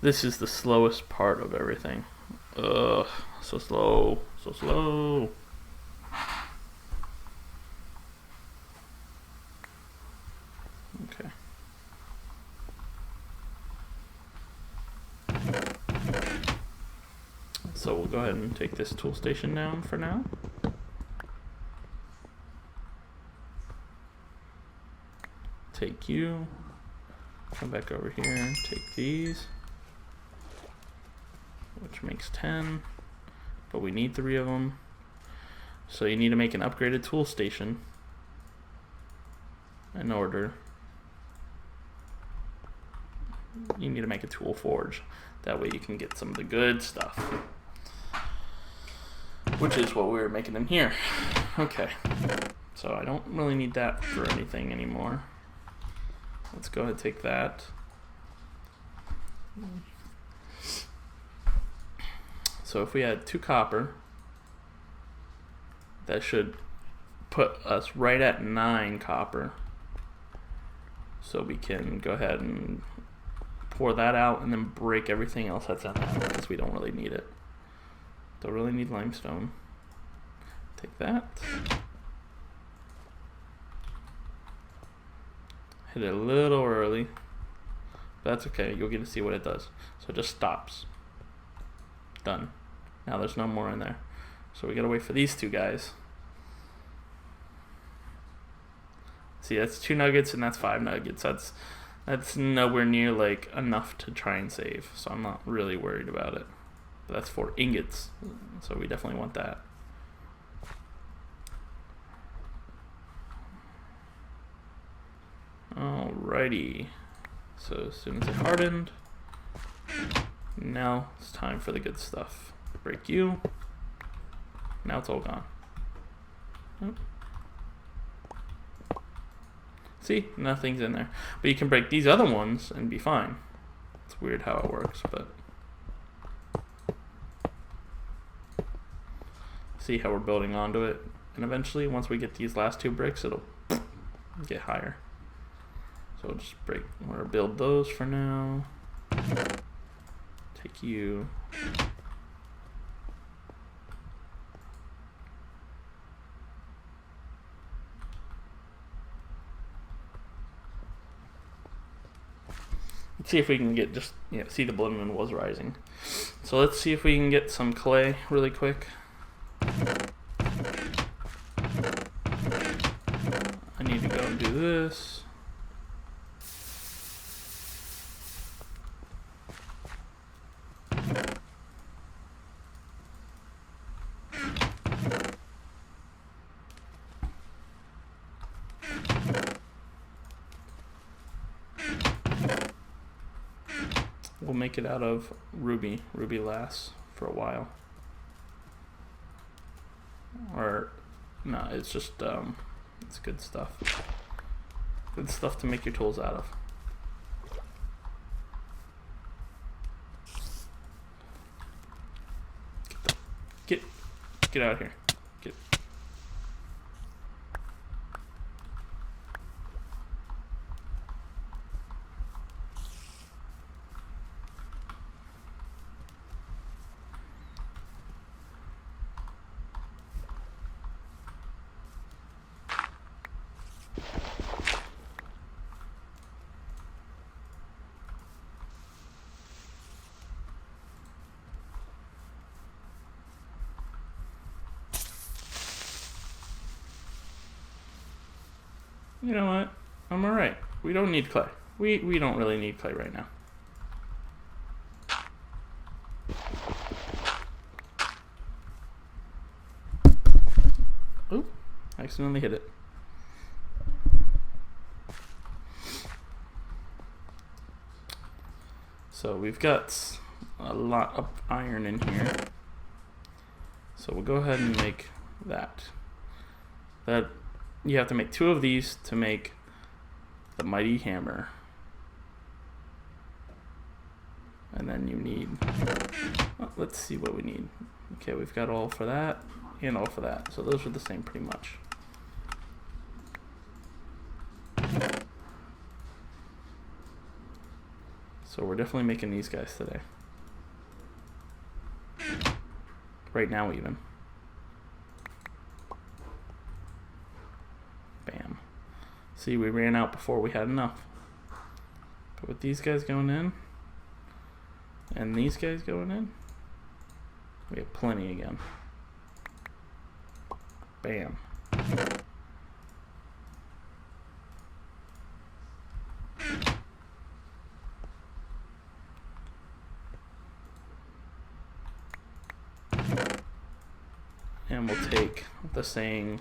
This is the slowest part of everything. Ugh, so slow, so slow. Okay. So we'll go ahead and take this tool station down for now. Take you. Come back over here, take these. Which makes 10. But we need 3 of them. So you need to make an upgraded tool station in order. You need to make a tool forge. That way you can get some of the good stuff. Which is what we're making in here. Okay. So I don't really need that for anything anymore. Let's go ahead and take that. So if we had 2 copper, that should put us right at 9 copper. So we can go ahead and pour that out and then break everything else that's in there because we don't really need it. Don't really need limestone. Take that. Hit it a little early. But that's okay, you'll get to see what it does. So it just stops. Done. Now there's no more in there. So we gotta wait for these 2 guys. See, that's 2 nuggets and that's 5 nuggets. That's nowhere near like enough to try and save. So I'm not really worried about it. But that's 4 ingots. So we definitely want that. Alrighty. So as soon as it hardened, now it's time for the good stuff. Break you. Now it's all gone. Oh. See, nothing's in there. But you can break these other ones and be fine. It's weird how it works, but see how we're building onto it. And eventually, once we get these last 2 bricks, it'll get higher. So we'll just break or build those for now. Take you. Let's see if we can get just, see the blood moon was rising. So let's see if we can get some clay really quick. I need to go and do this. We'll make it out of ruby lasts for a while. Or, no, it's just, it's good stuff. Good stuff to make your tools out of. Get out of here. Get. You know what? I'm alright. We don't need clay. We don't really need clay right now. Oop, I accidentally hit it. So we've got a lot of iron in here. So we'll go ahead and make that. You have to make 2 of these to make the mighty hammer. And then you need, well, let's see what we need. Okay, we've got all for that and all for that. So those are the same pretty much. So we're definitely making these guys today. Right now even. Bam. See, we ran out before we had enough. But with these guys going in, and these guys going in, we have plenty again. Bam. And we'll take the saying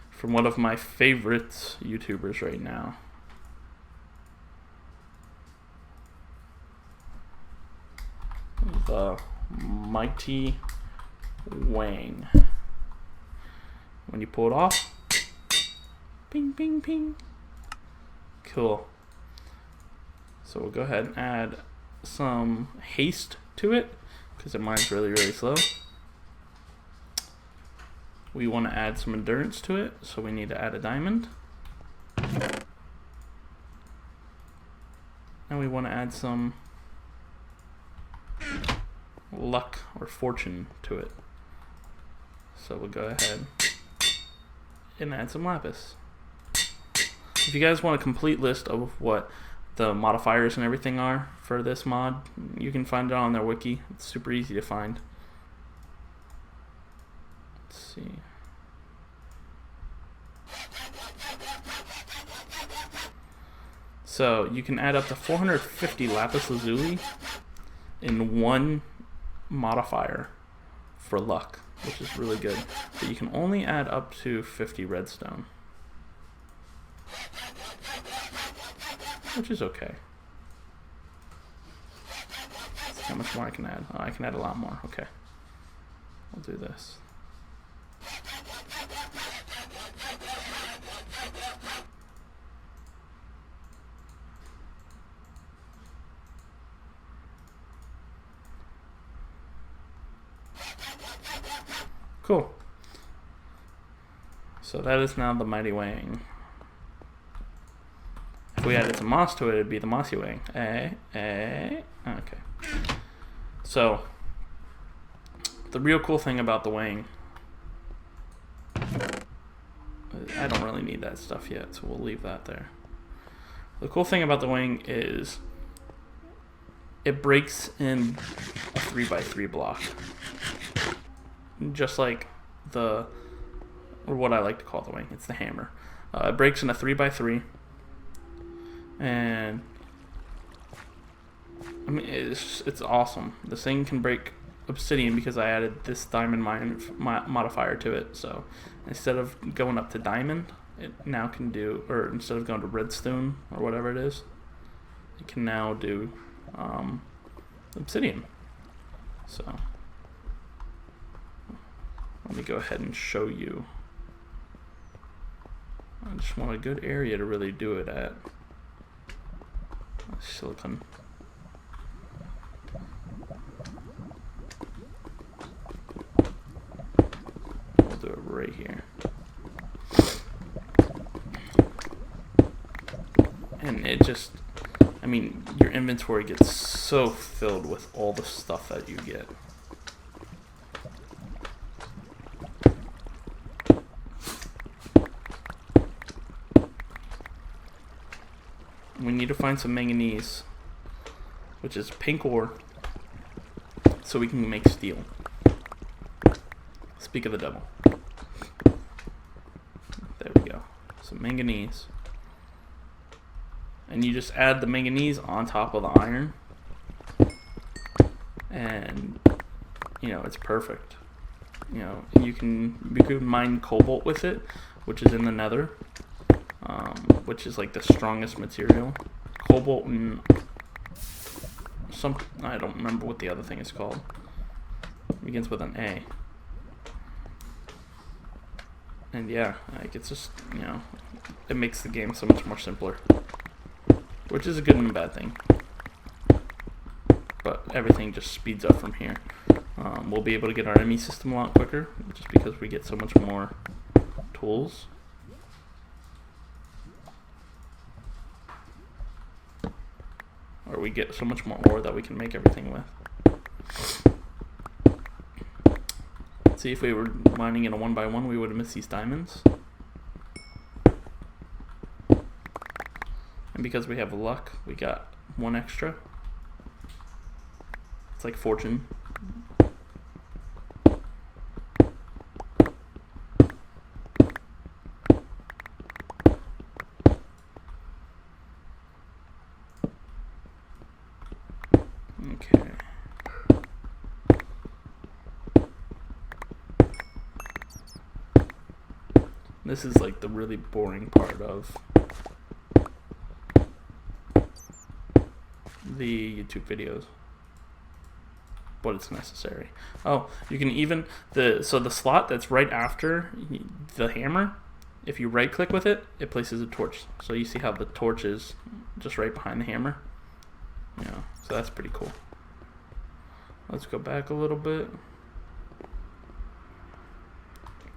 from one of my favorite YouTubers right now. The Mighty Wang. When you pull it off, ping, ping, ping. Cool. So we'll go ahead and add some haste to it because mine's really, really slow. We want to add some endurance to it, so we need to add a diamond. And we want to add some luck or fortune to it. So we'll go ahead and add some lapis. If you guys want a complete list of what the modifiers and everything are for this mod, you can find it on their wiki. It's super easy to find. Let's see. So you can add up to 450 lapis lazuli in one modifier for luck, which is really good. But you can only add up to 50 redstone, which is okay. Let's see how much more I can add. Oh, I can add a lot more. Okay, I'll do this. Cool. So that is now the Mighty Wang. If we added some moss to it, it'd be the Mossy Wang. Okay. So the real cool thing about the Wang, I don't really need that stuff yet, so we'll leave that there. The cool thing about the Wang is it breaks in a 3x3 block. Just like or what I like to call the Wang, it's the hammer. It breaks in a 3x3, and I mean it's awesome. This thing can break obsidian because I added this diamond modifier to it. So instead of going up to diamond, it now can do, or instead of going to redstone or whatever it is, it can now do obsidian. So let me go ahead and show you. I just want a good area to really do it at. Silicon. We'll do it right here. And it just, I mean, your inventory gets so filled with all the stuff that you get. We need to find some manganese, which is pink ore, so we can make steel. Speak of the devil. There we go. Some manganese. And you just add the manganese on top of the iron. And, you know, it's perfect. You know, you can mine cobalt with it, which is in the nether. Which is like the strongest material. Cobalt and I don't remember what the other thing is called. It begins with an A. And yeah, like it's just, you know, it makes the game so much more simpler. Which is a good and a bad thing. But everything just speeds up from here. We'll be able to get our enemy system a lot quicker, just because we get so much more tools. or we get so much more ore that we can make everything with. Let's see, if we were mining in a 1x1, we would have missed these diamonds. And because we have luck, we got 1 extra. It's like fortune. Okay. This is like the really boring part of the YouTube videos, but it's necessary. Oh, you can even the slot that's right after the hammer, if you right click with it, it places a torch. So you see how the torch is just right behind the hammer. Yeah, so that's pretty cool. Let's go back a little bit.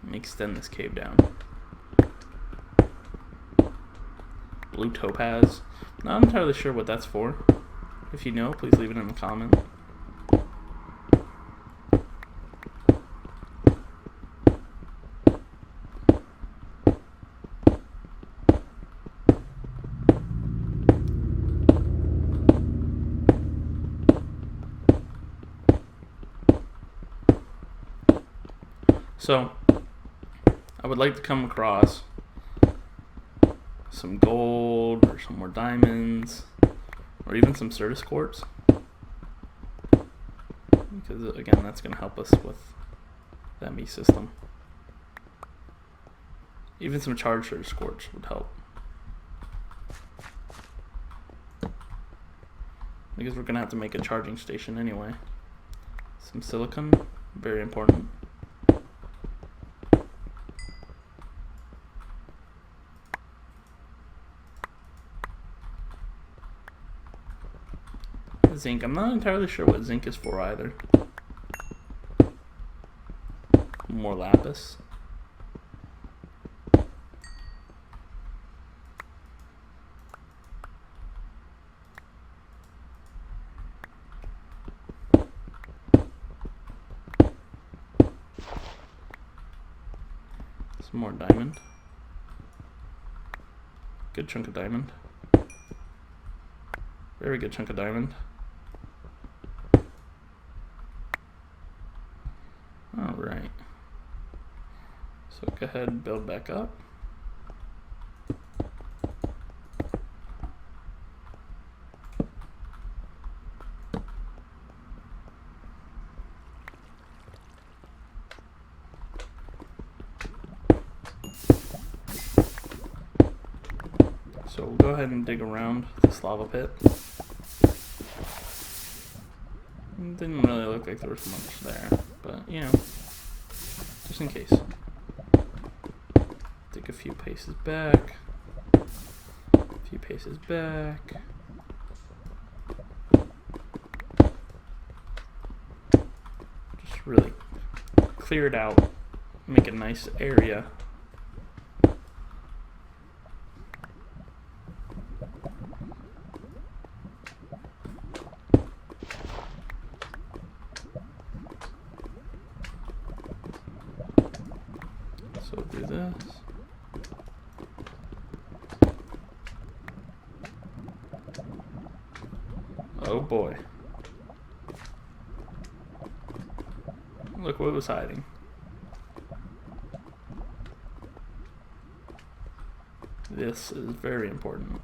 Let me extend this cave down. Blue topaz. Not entirely sure what that's for. If you know, please leave it in the comment. So, I would like to come across some gold or some more diamonds or even some Certus quartz, because again, that's going to help us with the ME system. Even some charged Certus quartz would help, because we're going to have to make a charging station anyway. Some silicon, very important. Zinc. I'm not entirely sure what zinc is for either. More lapis. Some more diamond. Good chunk of diamond. Very good chunk of diamond. Alright, so go ahead and build back up. So we'll go ahead and dig around this lava pit. It didn't really look like there was much there, but you know, just in case. Take a few paces back. A few paces back. Just really clear it out. Make a nice area. So do this. Oh boy. Look what was hiding. This is very important.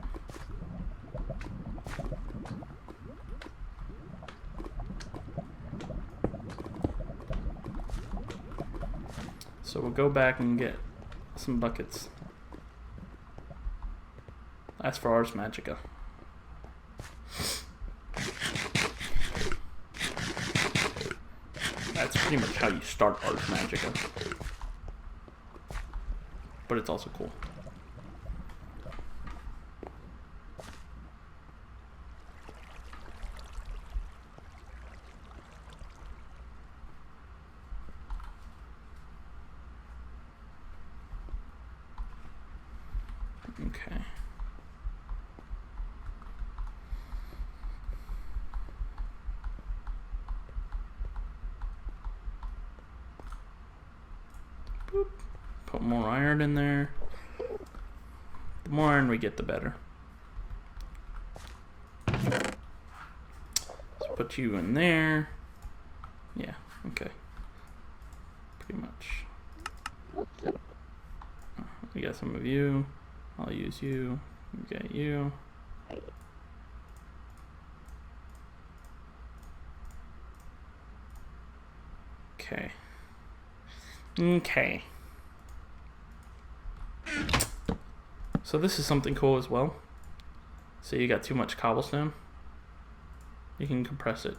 So we'll go back and get some buckets. As for Ars Magica. That's pretty much how you start Ars Magica. But it's also cool. Okay. more iron in there. The more iron we get, the better. Let's put you in there. Yeah, okay. Pretty much. We got some of you. I'll use you. We got you. Okay. Okay. So this is something cool as well. So you got too much cobblestone, you can compress it.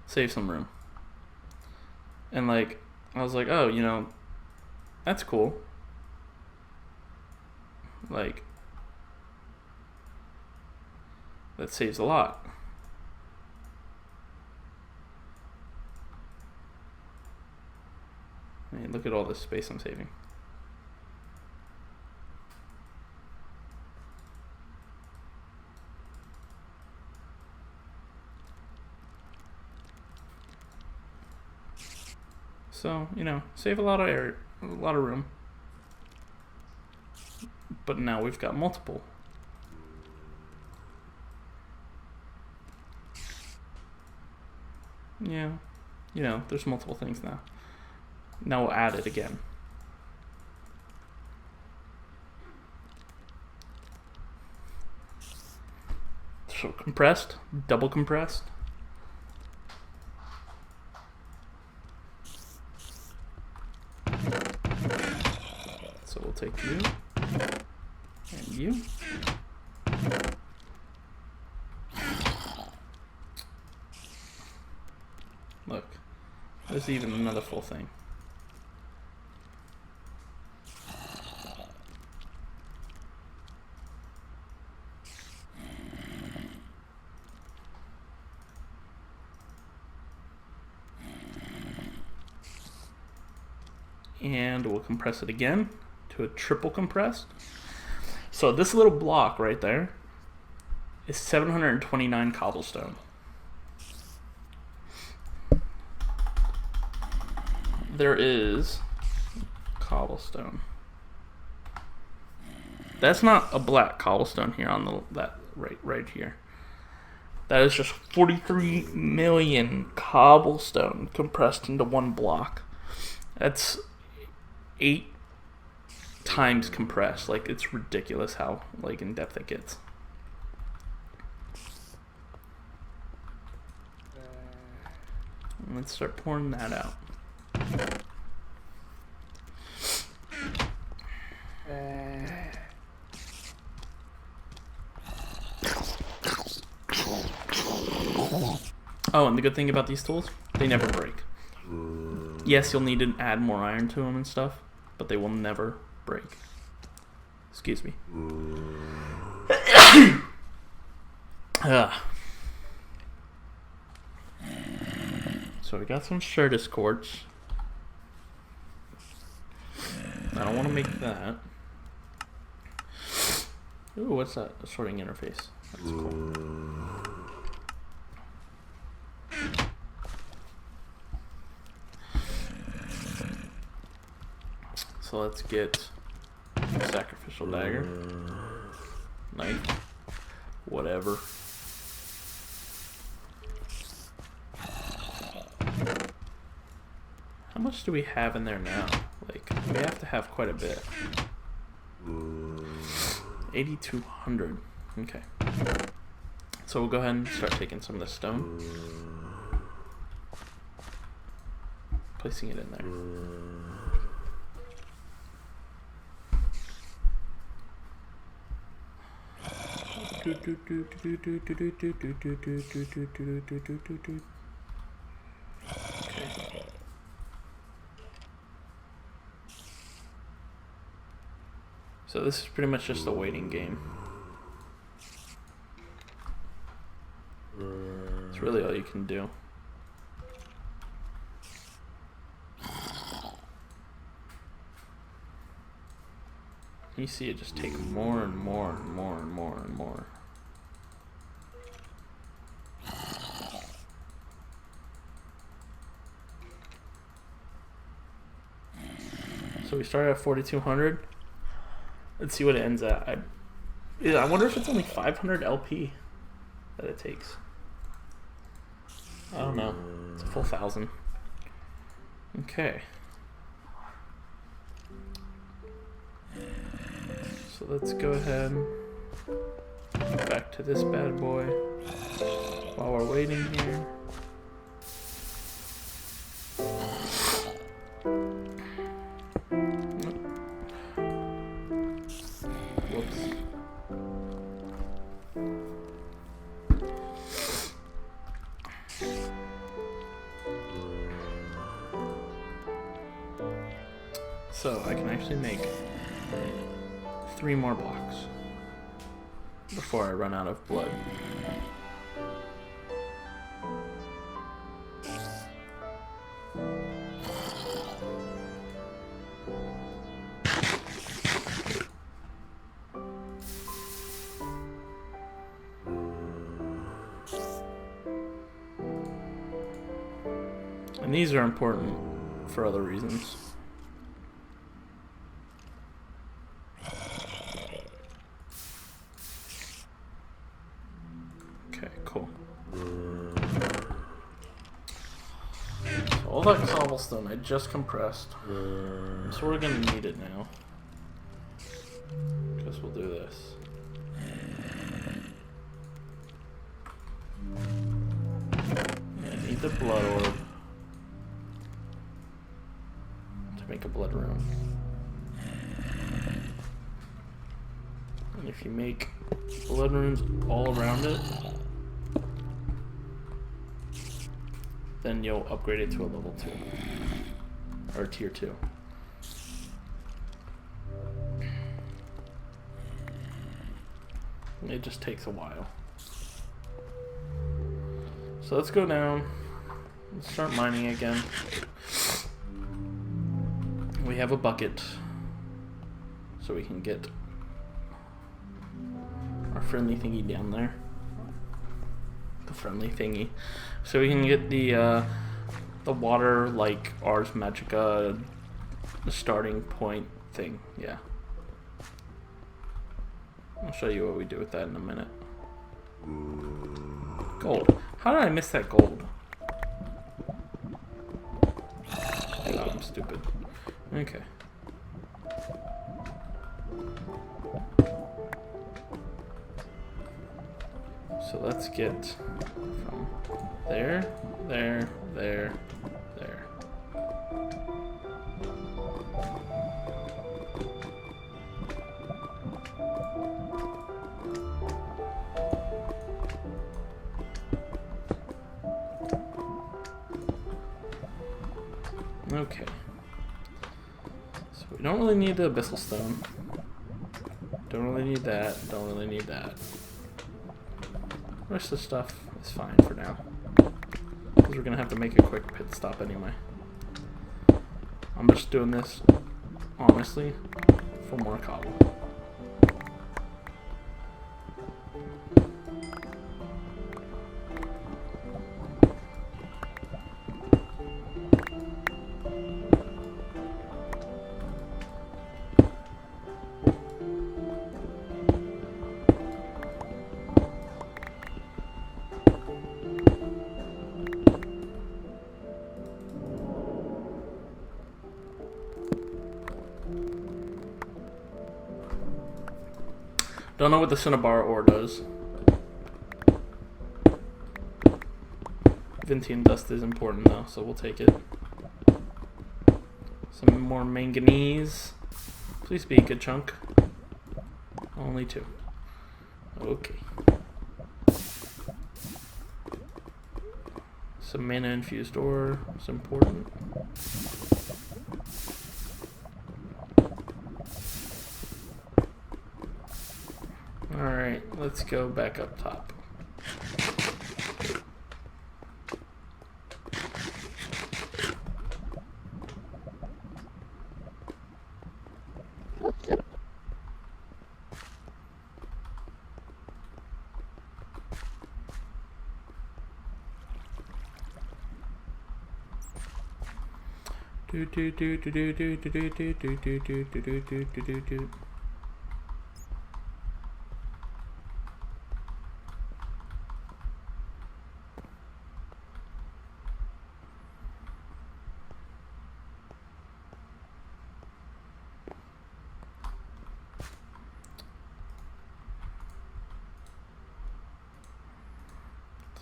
Save some room. And like, I was like, oh, you know, that's cool. Like, that saves a lot. I mean, look at all this space I'm saving. So, you know, save a lot of area, a lot of room. But now we've got multiple. Yeah, you know, there's multiple things now. Now we'll add it again. So compressed, double compressed. So we'll take you and you. Look, there's even another full thing. And we'll compress it again to a triple compressed. So this little block right there is 729 cobblestone. There is cobblestone. That's not a black cobblestone here on the that right here. That is just 43 million cobblestone compressed into one block. That's 8 times compressed. Like, it's ridiculous how like in depth it gets. Let's start pouring that out. Oh, and the good thing about these tools, they never break. Yes, you'll need to add more iron to them and stuff, but they will never break. Excuse me. So we got some Certus quartz. I don't want to make that. Ooh, what's that? A sorting interface. That's cool. So let's get sacrificial dagger, knife, whatever. How much do we have in there now? Like, we have to have quite a bit. 8,200. Okay. So we'll go ahead and start taking some of the stone, placing it in there. Okay. So this is pretty much just a waiting game. It's really all you can do. You see it just take more and more and more and more and more. So we started at 4,200. Let's see what it ends at. I wonder if it's only 500 LP that it takes. I don't know. It's a full 1,000. Okay. So let's go ahead and get back to this bad boy while we're waiting here. Whoops. So I can actually make 3 more blocks before I run out of blood. And these are important for other reasons. Okay, cool. So all that cobblestone I just compressed. So we're gonna need it now. Guess we'll do this. I need the blood orb to make a blood rune. And if you make blood runes all around it, then you'll upgrade it to a level 2 or tier 2. It just takes a while. So let's go down and start mining again. We have a bucket, so we can get our friendly thingy down there. The friendly thingy. So we can get the water like Ars Magica, the starting point thing. Yeah. I'll show you what we do with that in a minute. Gold. How did I miss that gold? Oh, I'm stupid. Okay. So let's get from there, there, there, there. Okay. So we don't really need the abyssal stone. Don't really need that. Don't really need that. The rest of the stuff is fine for now, because we're gonna have to make a quick pit stop anyway. I'm just doing this, honestly, for more cobble. Don't know what the cinnabar ore does. Vintian dust is important though, so we'll take it. Some more manganese. Please be a good chunk. Only 2. Okay. Some mana infused ore is important. Alright, let's go back up top.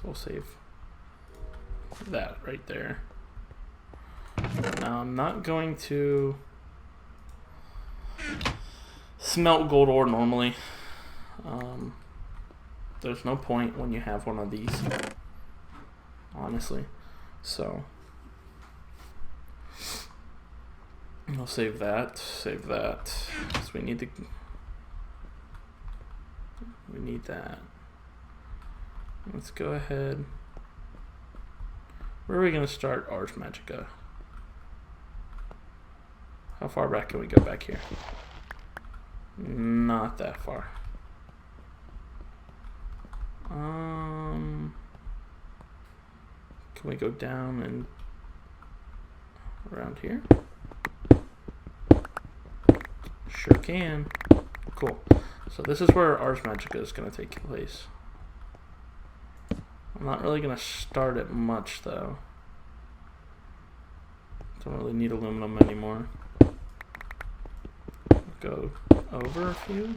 We'll save that right there. Now I'm not going to smelt gold ore normally. There's no point when you have one of these, honestly. So I'll save that. Save that. So we need that. Let's go ahead. Where are we going to start Ars Magica? How far back can we go back here? Not that far. Can we go down and around here? Sure can. Cool. So this is where Ars Magica is going to take place. I'm not really going to start it much, though. Don't really need aluminum anymore. Go over a few.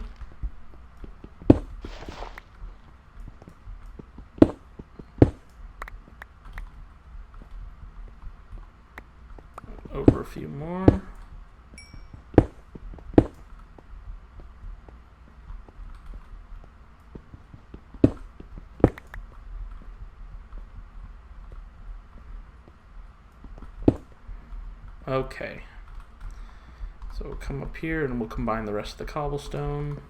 Over a few more. Okay, so we'll come up here and we'll combine the rest of the cobblestone.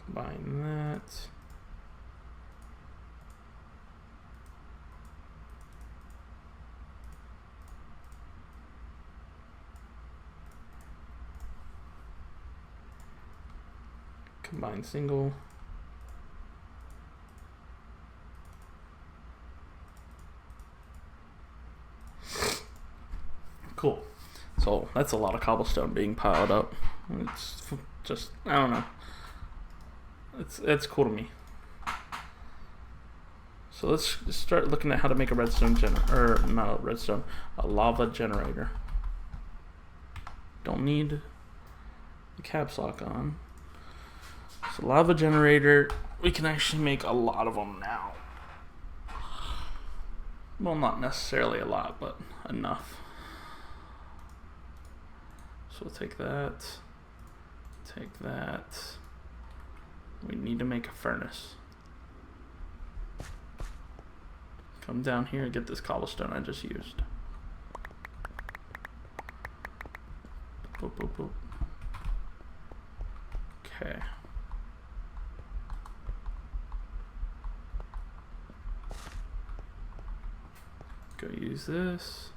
Combine that. Combine single. Cool. So that's a lot of cobblestone being piled up. It's just, I don't know. It's cool to me. So let's start looking at how to make a redstone or not a redstone, a lava generator. Don't need the caps lock on. So lava generator, we can actually make a lot of them now. Well, not necessarily a lot, but enough. So we'll take that, take that. We need to make a furnace. Come down here and get this cobblestone I just used. Boop, boop, boop. Okay. Go use this.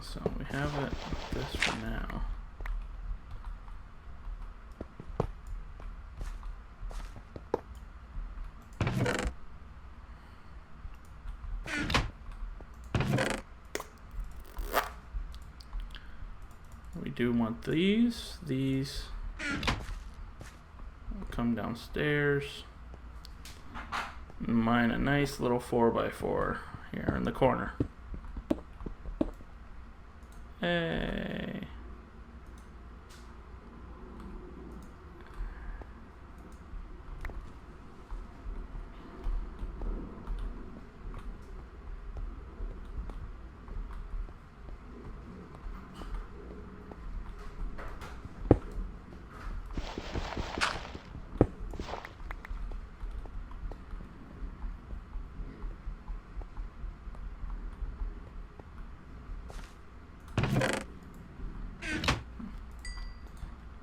So we have it like this for now. We do want these will come downstairs. Mine a nice little 4x4 here in the corner. Hey.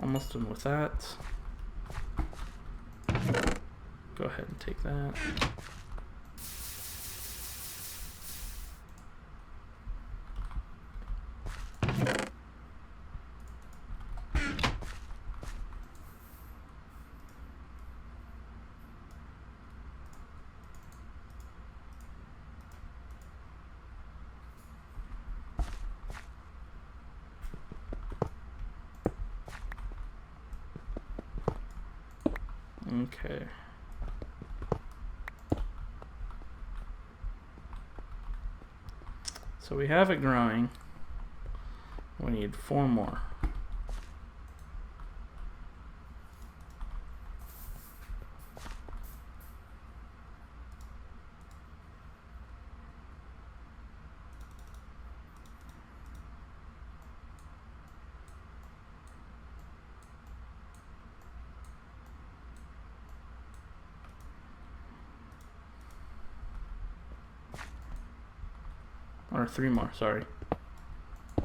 almost done with that. Go ahead and take that. Okay. So we have it growing. We need 4 more. Or 3 more, sorry.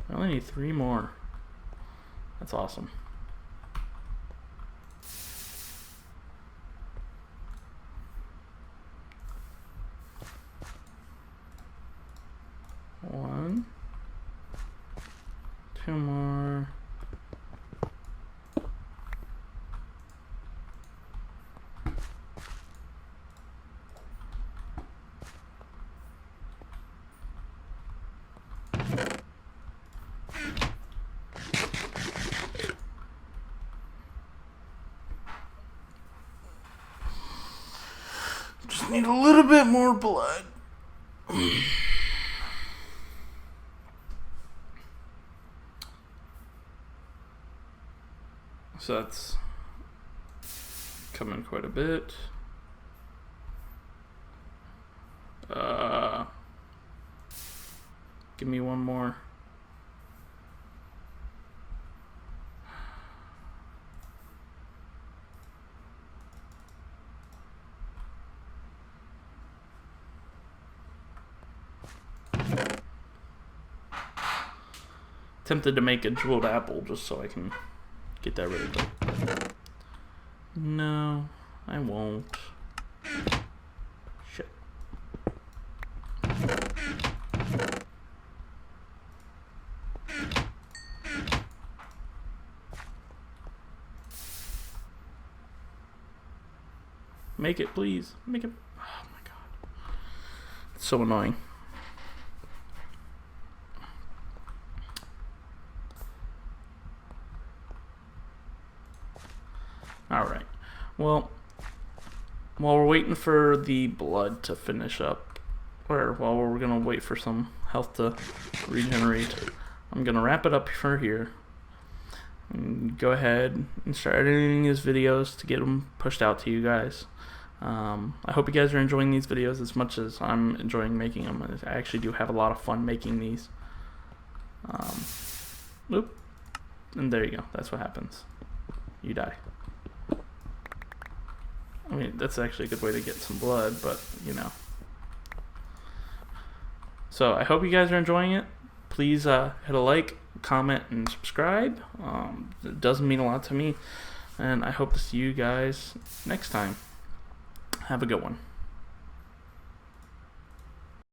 I only need 3 more. That's awesome. One, 2 more. Just need a little bit more blood. So that's coming quite a bit. Give me 1 more. Tempted to make a jeweled apple just so I can get that really quick. No, I won't. Shit. Make it, please. Make it. Oh my god. It's so annoying. Alright, well, while we're waiting for the blood to finish up, or while we're going to wait for some health to regenerate, I'm going to wrap it up for here. And go ahead and start editing these videos to get them pushed out to you guys. I hope you guys are enjoying these videos as much as I'm enjoying making them. I actually do have a lot of fun making these. Oop. And there you go, that's what happens. You die. I mean, that's actually a good way to get some blood, but, you know. So, I hope you guys are enjoying it. Please hit a like, comment, and subscribe. It does mean a lot to me. And I hope to see you guys next time. Have a good one.